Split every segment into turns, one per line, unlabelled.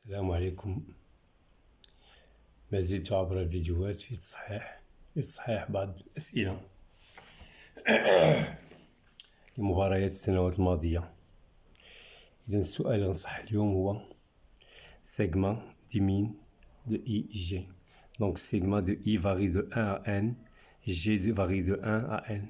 السلام عليكم. ما زلت عبر الفيديوهات في تصحيح بعض الأسئلة لمباريات السنوات الماضية. إذا السؤال اللي غنصحح اليوم هو segment du min de I G. Donc segment de I varie de 1 à N, G varie de 1 à N.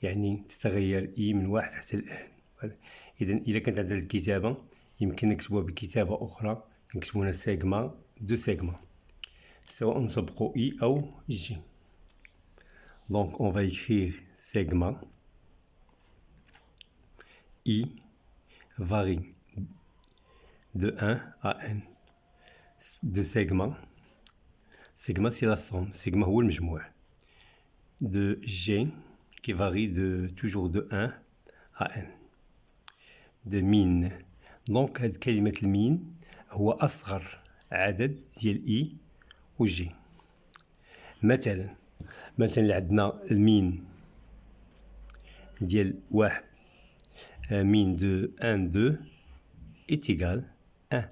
يعني تتغير I من 1 حتى ل N. إذا إذا كانت عندنا الكتابة يمكن نكتبوها بكتابة أخرى، نكتبو هنا segment de segment سواء نسبقو I أو G. Donc on va écrire segment I varie de 1 à N. De segment c'est la somme, segment هو المجموع. De G qui varie toujours de 1 à N. De min. Donc هاد كلمة المين هو أصغر عدد ديال I و G. مثلا عندنا المين ديال واحد مين de 1 2 est égal 1.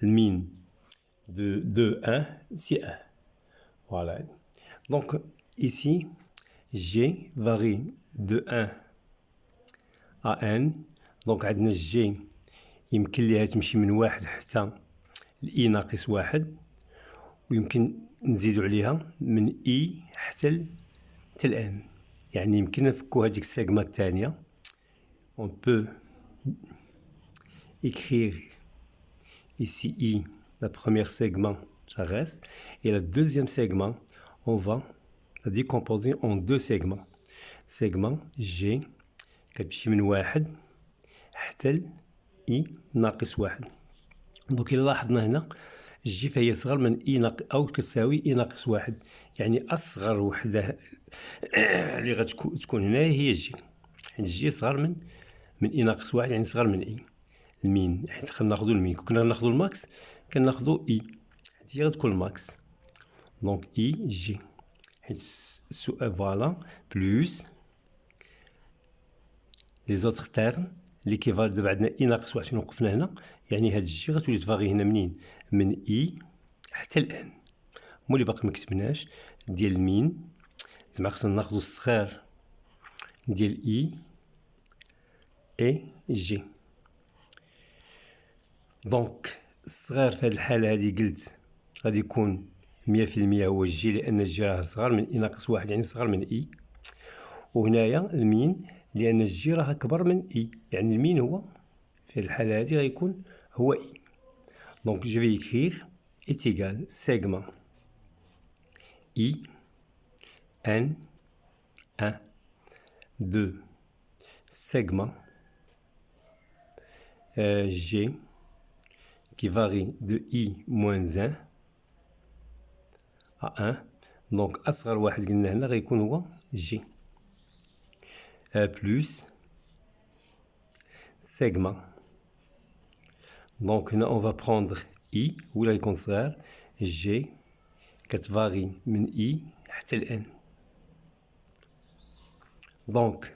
Le min de 2 1 c'est 1. Voilà. Donc ici G varie de 1 à N. Donc عندنا G يمكن ليها تمشي من 1 حتى ل I ناقص 1 ويمكن نزيدو عليها من I حتى ل N. يعني يمكن نفكو هذيك السيغما الثانية. On peut écrire ici I, la première segment, ça reste. Et le deuxième segment, on va la décomposer en deux segments. Segment G, كتمشي من 1 حتى ل I ناقص 1. دونك إلا لاحظنا هنا G فهي صغر من I ناقص أو تساوي I ناقص 1. يعني أصغر وحدة اللي غتكون هنا هي G. يعني G صغر من I ناقص 1 يعني صغر من I. المين حيت خناخدو المين كنا ناخدو الماكس كناخدو I. هادي غتكون الماكس. دونك I G حيت السؤال فوالا بلوس لي زوتر تيرم اللي كيفالو دابا عندنا I ناقص 1 فين وقفنا هنا يعني هاد الجي غتولي تفاغي هنا منين من I حتى ل N. هما اللي باقي مكتبناش ديال المين زعما خصنا ناخدو الصغير ديال I اي G. دونك الصغير في هاد الحالة هادي قلت غادي يكون 100% هو الجي لأن الجي راه صغر من I ناقص 1 يعني صغر من I. وهنايا المين لأن الجي راه كبر من I يعني المين هو في الحالة هادي غيكون هو I. دونك جو في écrire est égal segment I N 1 2 segment G qui varie de I moins 1 à 1. Donc أصغر واحد قلنا هنا غيكون هو G. Plus segment. Donc هنا on va prendre I هو اللي غيكون صغير G كتفاغي من I حتى ل N. Donc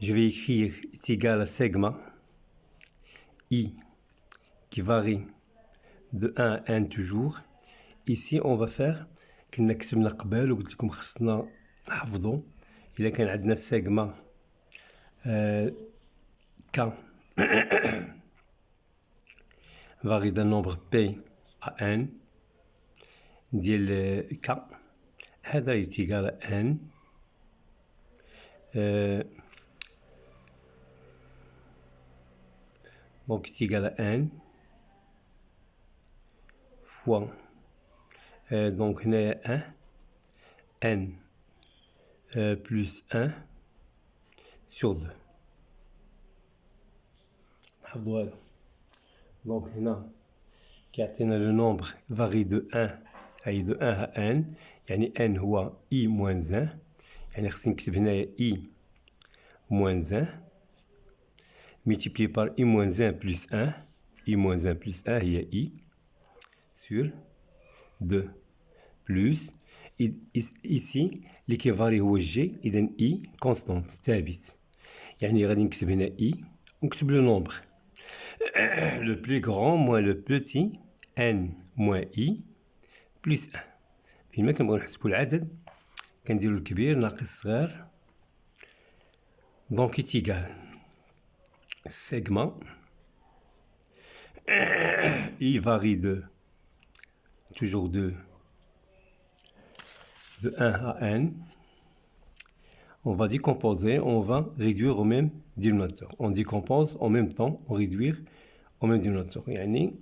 je vais écrire est égal à segment I qui varie de 1 à N toujours. Ici on va faire كنا كتبنا قبل وقلت لكم خصنا نحفظو إلا كان عندنا السيغما K varie d'un nombre P à N ديال K هذا est égal à N donc est égal à N fois donc هنايا 1 N plus 1 sur 2. نحفظو هذا. دونك هنا كيعطينا لو نومبر varie de 1 أي de 1 à N يعني N هو I moins 1 يعني خصني نكتب هنايا I moins 1 multiplié par I moins 1 plus 1 I moins 1 plus 1 هي I sur 2 plus ici اللي كيفاري هو G إذا I constante ثابت يعني غادي نكتب هنا I ونكتب لو نومبر Le plus grand moins le petit, n moins i, plus 1. فيما كنبغيو نحسبو العدد كنديرو الكبير ناقص الصغير. Donc est égal segment i varie de toujours de 1 à n. On va décomposer, on va réduire au même dénominateur. On décompose en même temps, on réduire au même dénominateur. Yani,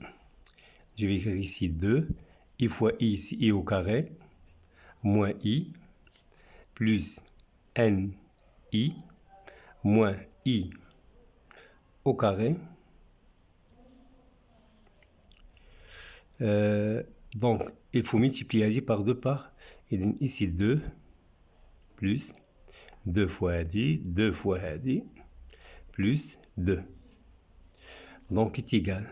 je vais écrire ici 2, i fois i, ici i au carré, moins i, plus n i, moins i au carré. Donc, il faut multiplier par 2 par, et ici 2, plus 2 fois hadi, 2 fois hadi, plus 2. Donc, est égal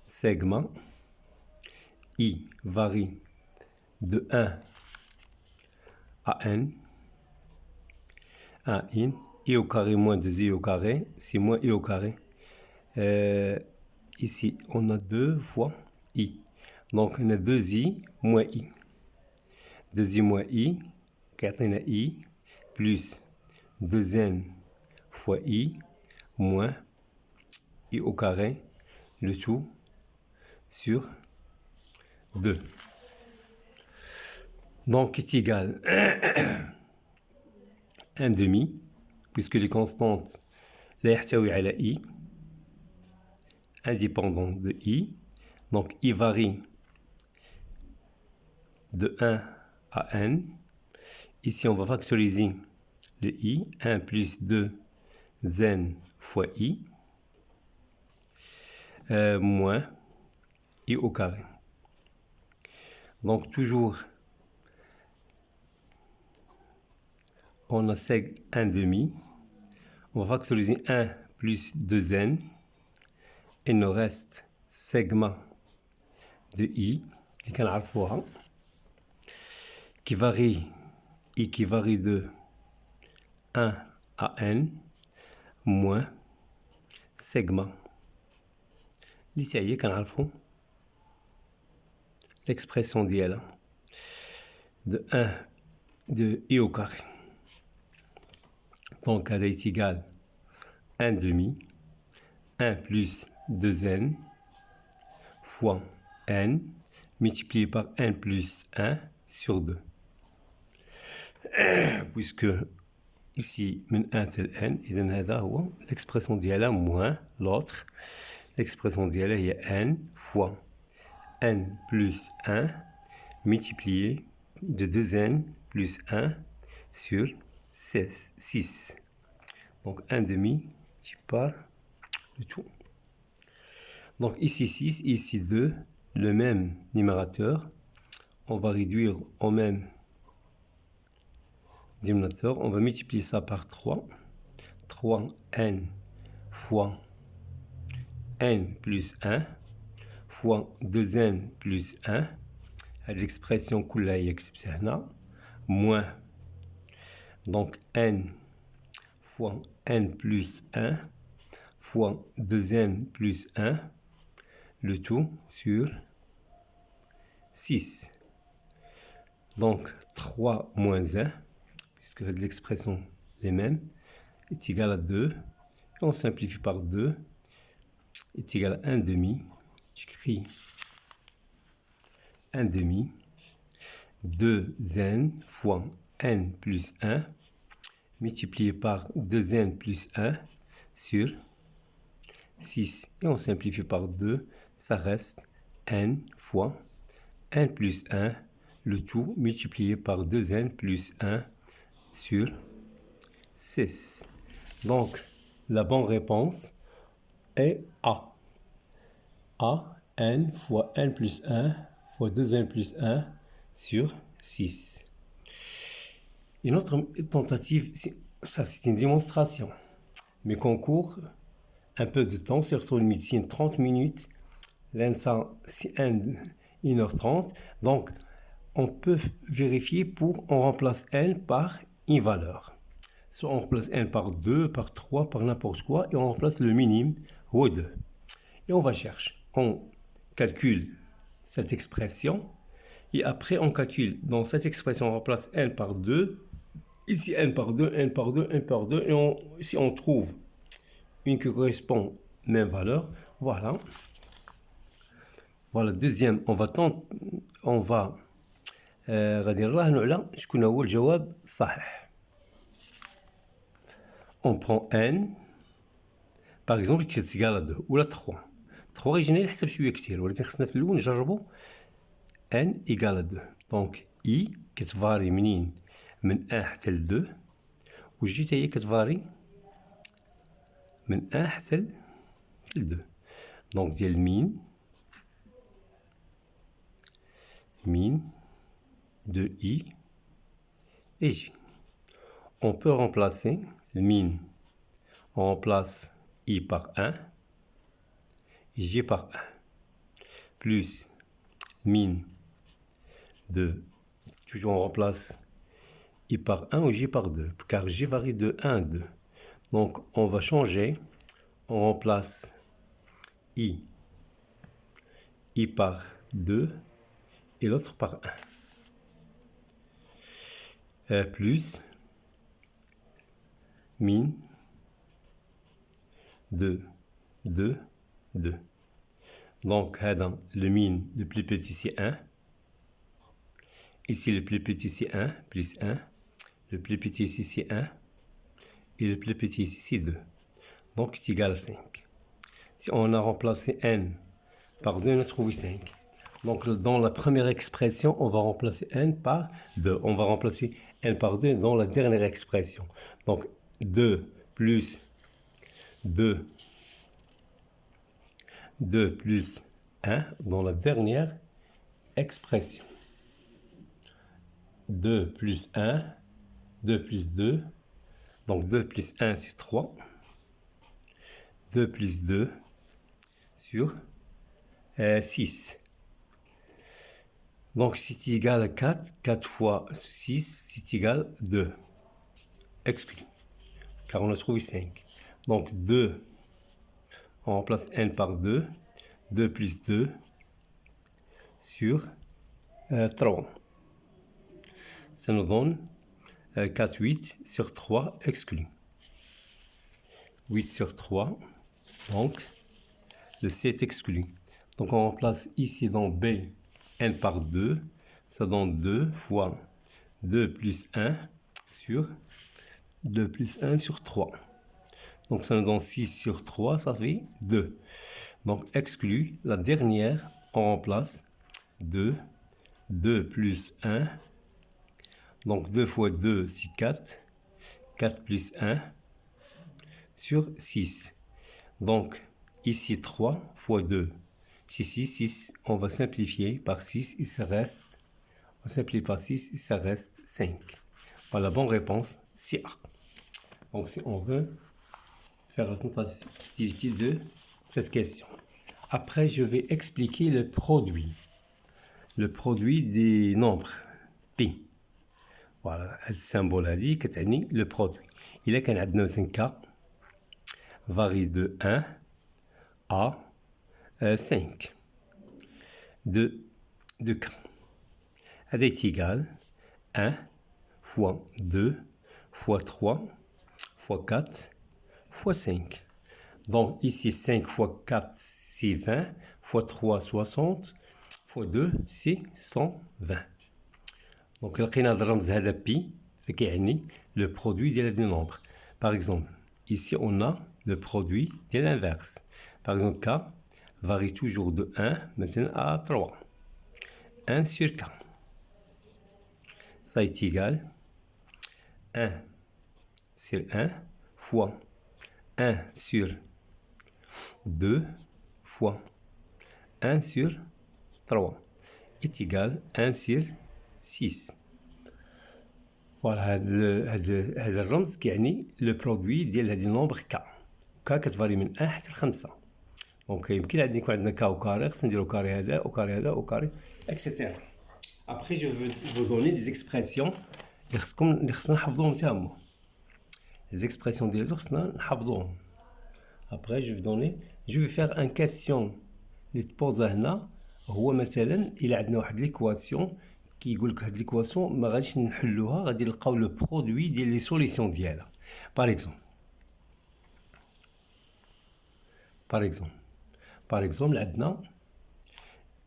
segment i varie de 1 à n, à n, i au carré moins 2i au carré, c'est moins i au carré. Ici, on a 2 fois i. Donc, on a 2i moins i. 2i moins i, 4n i, plus 2n fois i, moins i au carré, le tout sur 2. Donc, est égal 1 demi, puisque les constantes لا يحتوي على i, indépendant de i. Donc, i varie de 1 à n. Ici, on va factoriser le i. 1 plus 2 n fois i, moins i au carré. Donc, toujours, on a seg 1 demi. On va factoriser 1 plus 2n. Il nous reste segment de i, qui varie de 1 à n, moins segment. L'expression d'IL de 1 de i au carré. Donc, elle est égale 1 demi, 1 plus 2n fois n multiplié par n plus 1 sur 2. Puisque ici, من 1 tel n, إذن هذا هو l'expression ديالها moins l'autre. L'expression d'IL est n fois n plus 1 multiplié de 2n plus 1 sur 6. Donc 1 demi, tu pars du tout. Donc ici 6, ici 2, le même numérateur. On va réduire au même dénominateur. On va multiplier ça par 3. 3n fois n plus 1 fois 2n plus 1. L'expression كلها يكتب هنا moins. Donc n fois n plus 1 fois 2n plus 1, le tout sur 6. Donc 3 moins 1, puisque l'expression est même, est égal à 2. Et on simplifie par 2, est égal à 1 demi. J'écris 1 demi, 2n fois n plus 1, multiplié par 2n plus 1 sur 6. Et on simplifie par 2, ça reste n fois n plus 1, le tout multiplié par 2n plus 1 sur 6. Donc, la bonne réponse est A. A, n fois n plus 1 fois 2n plus 1 sur 6. Une autre tentative, ça c'est une démonstration. Mes concours, un peu de temps, surtout une médecine, 30 minutes, l'INSA, c'est 1h30. Donc, on peut vérifier on remplace n par une valeur. Soit on remplace n par 2, par 3, par n'importe quoi, et on remplace le minimum هو 2. Et on va chercher. On calcule cette expression. Et après, on calcule. Dans cette expression, on remplace n par 2. Ici, n par 2, n par 2, n par 2. Et si on trouve une qui correspond même valeur, voilà. Voilà, deuxième, on va غادي نراهنوا على شكون هو الجواب الصحيح. On prend n par exemple qui est égal à 2 ou à 3. 3 يجينا يحسب شويه كثير ولكن خصنا في الاول نجربوا n égale à 2. دونك i كتفاري منين من 1 حتى ل 2 و j حتى هي كتفاري من 1 حتى ل 2. دونك ديال min de i et j. On peut remplacer le min. On remplace i par 1 et j par 1. Plus min de... Toujours on remplace i par 1 ou j par 2. Car j varie de 1 à 2. Donc on va changer. On remplace i par 2 et l'autre par 1. Plus min de 2. Donc, le min le plus petit c'est 1. Ici, le plus petit c'est 1, plus 1. Le plus petit ici c'est 1. Et le plus petit ici c'est 2. Donc, c'est égal à 5. Si on a remplacé n par 2, on a trouvé 5. Donc, dans la première expression, on va remplacer n par 2. On va remplacer n par 2 dans la dernière expression. Donc, 2 plus 2 plus 1 dans la dernière expression. 2 plus 1, 2 plus 2. Donc, 2 plus 1, c'est 3. 2 plus 2 sur 6. Donc, c'est égal à 4. 4 fois 6, c'est égal à 2. Exclu. Car on a trouvé 5. Donc, 2, on remplace n par 2. 2 plus 2 sur 3. Ça nous donne 4, 8 sur 3 exclu. 8 sur 3. Donc, le C est exclu. Donc, on remplace ici dans B n par 2. Ça donne 2 fois 2 plus 1 sur 2 plus 1 sur 3. Donc, ça nous donne 6 sur 3, ça fait 2. Donc, exclu, la dernière, on remplace 2. 2 plus 1. Donc, 2 fois 2, c'est 4. 4 plus 1 sur 6. Donc, ici, 3 fois 2. C'est 6. On va simplifier par 6. Il se reste, on simplifie par 6, il se reste 5. Voilà, la bonne réponse, c'est A. Donc, si on veut faire la tentativité de cette question. Après, je vais expliquer le produit. Le produit des nombres P. Voilà, le symbole a dit que c'est le produit. Il est qu'un مثلا K varie de 1 à 5 de K. Elle est égale 1 fois 2 fois 3 fois 4 fois 5. Donc ici 5 fois 4 c'est 20 fois 3 60 fois 2 c'est 120. Donc لقينا الرمز هذا بي فكيعني le produit ديال des nombres. Par exemple, ici on a le produit de l'inverse. Par exemple, K varie toujours de 1 maintenant à 3. 1 sur K. Ça est égal 1 sur 1 fois 1 sur 2 fois 1 sur 3 est égal 1 sur 6. Voilà, هذا الرمز كيعني لو برودوي ديال هذه النومبر كا. كا كتفاري من 1 حتى ل 5. دونك يمكن عندنا يكون عندنا كا وكاري، خصنا نديرو كاري هذا وكاري هذا وكاري اكسيتيرا. ابخي جو فو دوني دي زيكسبرسيون اللي خصنا نحفظوهم تا هما. لي زيكسبرسيون ديالو خصنا نحفظوهم. Après, je vais faire une question اللي تبوزا هنا. هو مثلا إلا عندنا واحد ليكواسيون كيقول لك هاد ليكواسيون ما غاديش نحلوها، غادي نلقاو لو برودوي ديال لي سوليسيون ديالها. باغ اكزومبل عندنا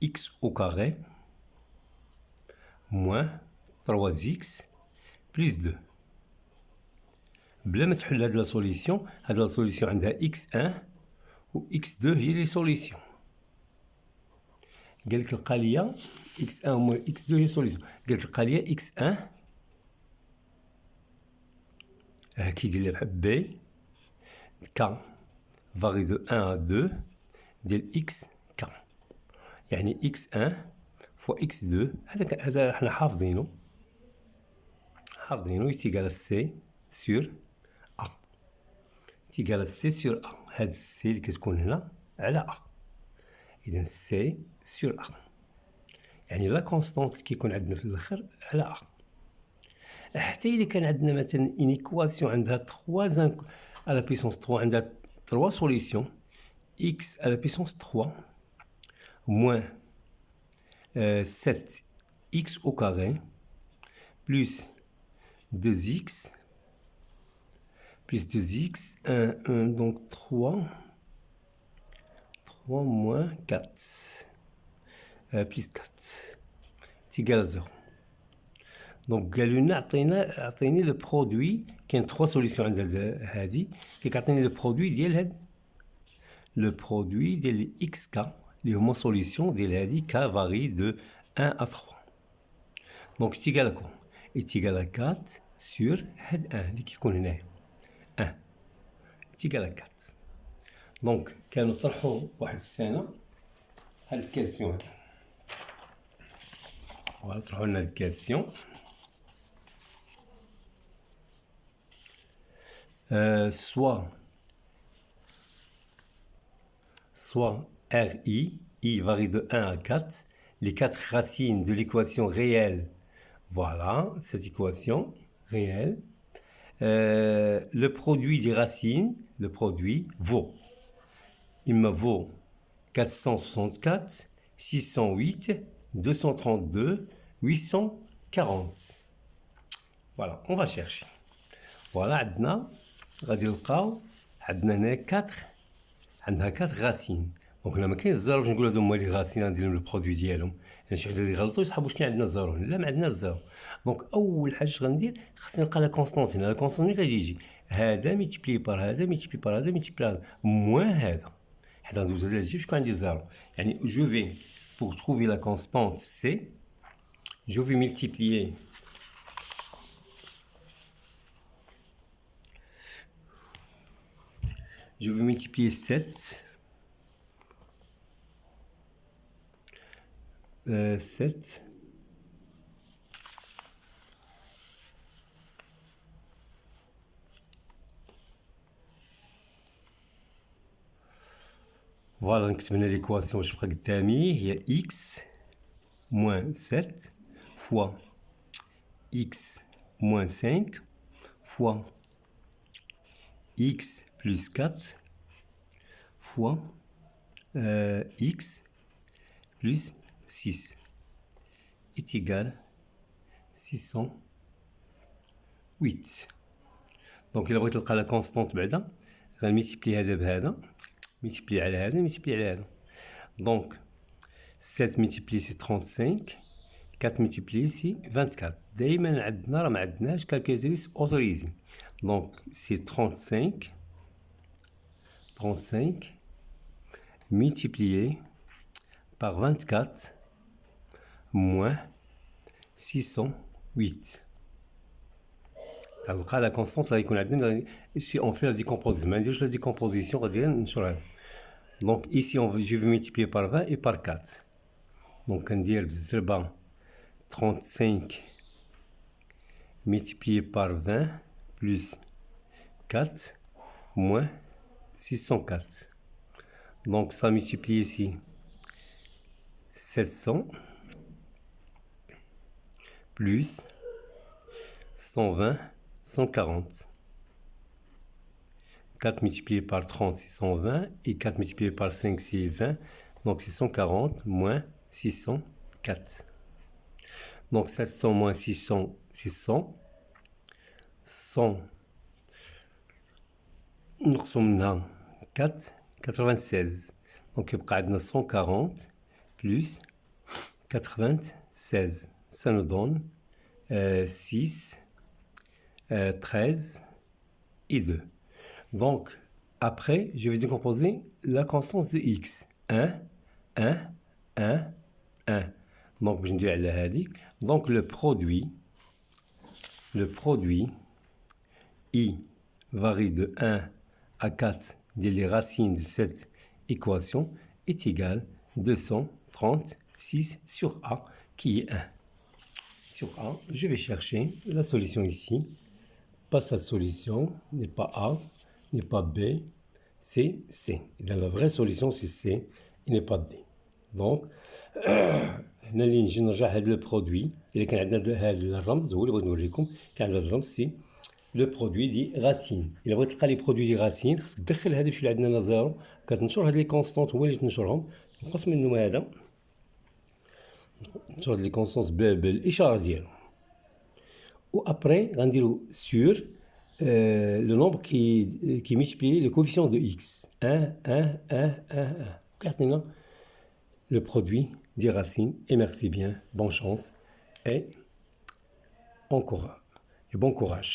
x au carré moins 3x plus 2. بلا ما تحل هاد لا سوليسيون، هاد لا سوليسيون عندها x1 و x2 هي لي سوليسيون. قالك لقى ليا x1 و x2 هي سوليسيون. قالك لقى ليا x1 كيدير لي بحال b k varie de 1 à 2 ديال x k، يعني x1 fois x2. هذا حنا حافظينه يتيقال c sur a، يتيقال c sur a. هاد c اللي كتكون هنا على a، إذا c sur a، يعني لا كونستانت اللي كيكون عندنا في الآخر على a. حتى إلا كان عندنا مثلا إن إيكواسيون عندها 3 على بيسونس 3، عندها 3 سوليسيون، x à la puissance 3 moins 7x au carré plus 2x 1, donc 3 moins 4 plus 4 est égal à 0. Donc قالوا لنا عطيني لو برودوي. كاين 3 سوليسيون عند هادي، كيعطيني لو برودوي ديال هاد le produit de xk اللي هما solution ديال هذه k varie de 1 à 3. donc est égal à quoi؟ est égal à 4 sur هاد 1 اللي كيكون هنايا 1 est égal à 4. donc كانوا طرحوا واحد السنه هاد الكيسيون هذا، طرحوا لنا هاد الكيسيون soit I varie de 1 à 4, les 4 racines de l'équation réelle, voilà, cette équation réelle, le produit des racines, le produit vaut, il me vaut 464, 608, 232, 840. Voilà, on va chercher. Voilà, عندنا غادي نلقاو عندنا هنا 4 عندها 4 غاسين. دونك لما كاين الزيرو باش نقول هادو هما لي غاسين غندير لهم البرودوي ديالهم، يعني شي حدا يغلطوا يصحاب واش كاين عندنا زيرو. لا، ما عندنا الزيرو. دونك اول حاجه غندير خصني نلقى لا كونستانت هنا. لا كونستانت ملي غادي يجي هذا ميتيبلي بار هذا ميتيبلي بار هذا ميتيبلي هذا موان هذا، حيت غندوز هذا الجي باش يكون عندي زيرو. يعني جو في بور تروفي لا كونستانت سي جو في ملتيبليي je vais multiplier 7 voilà, نكتب هنا l'équation واش بقى قدامي هي x moins 7 fois x moins 5 fois x plus 4 fois x plus 6 est égal 608. donc إلا بغيت نلقى لا كونستانت بعدا غنميتيبلي هذا بهذا، ميتيبلي على هذا، ميتيبلي على هذا. donc 7 multiplié c'est 35، 4 multiplié c'est 24. دايما عندنا راه ما عندناش calculatrice autorisée. donc c'est 35 multiplié par 24 moins 608. تلقى لا كونستانت غادي يكون عندنا si on fait la décomposition. ما نديرش la décomposition غادي نشرح. donc ici je vais multiplier par 20 et par 4. donc ندير بالزربه 35 multiplié par 20 plus 4 moins 604. donc ça multiplie ici 700 plus 120 140 4 multiplié par 30, c'est 120. Et 4 multiplié par 5, c'est 20. Donc, c'est 140 moins 604. Donc, 700 moins 600, c'est 100. 100, نقسم 4, 96. Donc, يبقى عندنا 140 plus 96. Ça nous donne 6, 13 et 2. Donc, après, je vais décomposer la constance de x. 1, 1, 1, 1. Donc, je vais dire la هذيك. Donc, le produit I varie de 1 à 4 des racines de cette équation est égal à 236 sur A qui est 1. Sur A, je vais chercher la solution ici. Pas sa solution, n'est pas A, n'est pas B, c'est C. Et dans la vraie solution, c'est C, il n'est pas D. Donc, هنا اللي نجي نرجع هذا البرودوي اللي كان عندنا هذا الرمز هو اللي بغيت نوريكم. كان عندنا الرمز سي لو برودوي دي غاسين. الا بغيت تلقى لي برودوي دي غاسين خصك تدخل هذا اللي عندنا زيرو، كتنشر هاد لي كونستانت هو اللي تنشرهم. نقص منهم هذا، نشر هاد لي كونستانت بالاشاره ديالو. و ابري غنديرو سور le nombre qui multiplie le coefficient de x. 1, 1, 1, 1, 1. Regardez le produit des racines. Et merci bien. Bonne chance et bon courage.